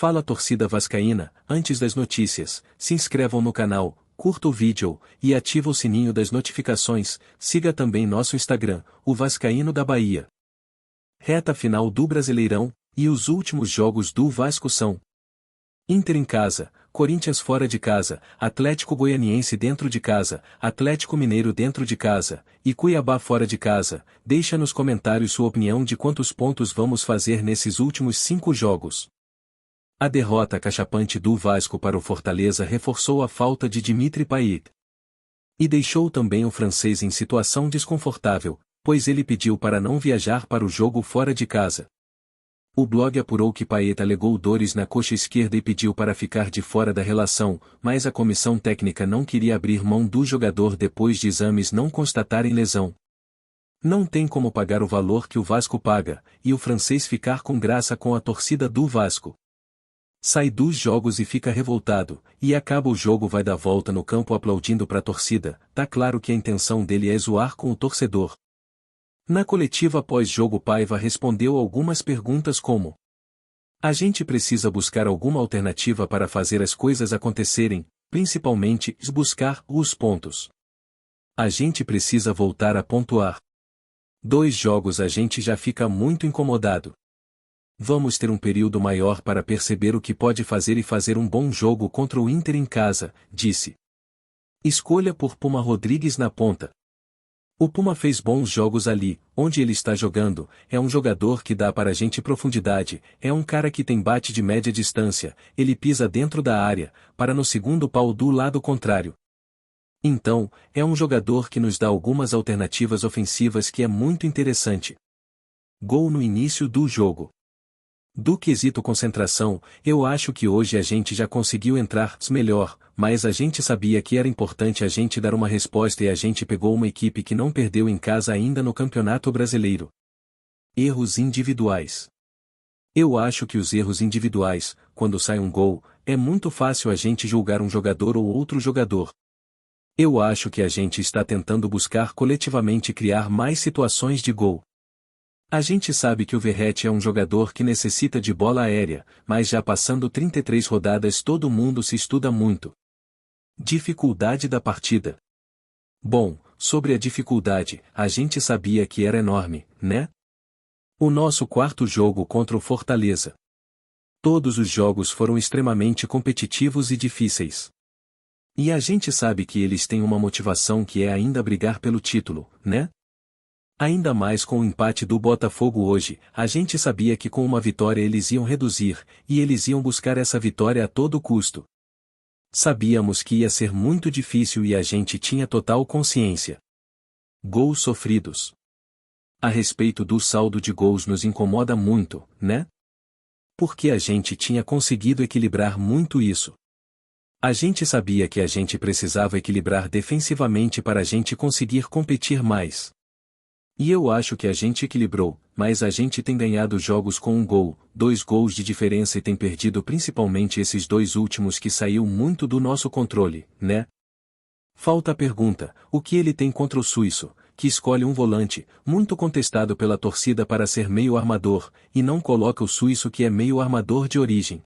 Fala torcida vascaína, antes das notícias, se inscrevam no canal, curta o vídeo e ativa o sininho das notificações, siga também nosso Instagram, o Vascaíno da Bahia. Reta final do Brasileirão, e os últimos jogos do Vasco são: Inter em casa, Corinthians fora de casa, Atlético Goianiense dentro de casa, Atlético Mineiro dentro de casa, e Cuiabá fora de casa. Deixa nos comentários sua opinião de quantos pontos vamos fazer nesses últimos 5 jogos. A derrota cachapante do Vasco para o Fortaleza reforçou a falta de Dimitri Payet. E deixou também o francês em situação desconfortável, pois ele pediu para não viajar para o jogo fora de casa. O blog apurou que Payet alegou dores na coxa esquerda e pediu para ficar de fora da relação, mas a comissão técnica não queria abrir mão do jogador depois de exames não constatarem lesão. Não tem como pagar o valor que o Vasco paga, e o francês ficar com graça com a torcida do Vasco. Sai dos jogos e fica revoltado, e acaba o jogo vai dar volta no campo aplaudindo para a torcida. Tá claro que a intenção dele é zoar com o torcedor. Na coletiva pós-jogo Paiva respondeu algumas perguntas como: a gente precisa buscar alguma alternativa para fazer as coisas acontecerem, principalmente buscar os pontos. A gente precisa voltar a pontuar. 2 jogos a gente já fica muito incomodado. Vamos ter um período maior para perceber o que pode fazer e fazer um bom jogo contra o Inter em casa, disse. Escolha por Puma Rodrigues na ponta. O Puma fez bons jogos ali, onde ele está jogando, é um jogador que dá para a gente profundidade, é um cara que tem bate de média distância, ele pisa dentro da área, para no segundo pau do lado contrário. Então, é um jogador que nos dá algumas alternativas ofensivas que é muito interessante. Gol no início do jogo. Do quesito concentração, eu acho que hoje a gente já conseguiu entrar melhor, mas a gente sabia que era importante a gente dar uma resposta e a gente pegou uma equipe que não perdeu em casa ainda no Campeonato Brasileiro. Erros individuais. Eu acho que os erros individuais, quando sai um gol, é muito fácil a gente julgar um jogador ou outro jogador. Eu acho que a gente está tentando buscar coletivamente criar mais situações de gol. A gente sabe que o Verratti é um jogador que necessita de bola aérea, mas já passando 33 rodadas todo mundo se estuda muito. Dificuldade da partida. Bom, sobre a dificuldade, a gente sabia que era enorme, né? O nosso 4º jogo contra o Fortaleza. Todos os jogos foram extremamente competitivos e difíceis. E a gente sabe que eles têm uma motivação que é ainda brigar pelo título, né? Ainda mais com o empate do Botafogo hoje, a gente sabia que com uma vitória eles iam reduzir, e eles iam buscar essa vitória a todo custo. Sabíamos que ia ser muito difícil e a gente tinha total consciência. Gols sofridos. A respeito do saldo de gols nos incomoda muito, né? Porque a gente tinha conseguido equilibrar muito isso. A gente sabia que a gente precisava equilibrar defensivamente para a gente conseguir competir mais. E eu acho que a gente equilibrou, mas a gente tem ganhado jogos com 1 gol, 2 gols de diferença e tem perdido principalmente esses 2 últimos que saiu muito do nosso controle, né? Falta a pergunta, o que ele tem contra o suíço, que escolhe um volante, muito contestado pela torcida para ser meio armador, e não coloca o suíço que é meio armador de origem.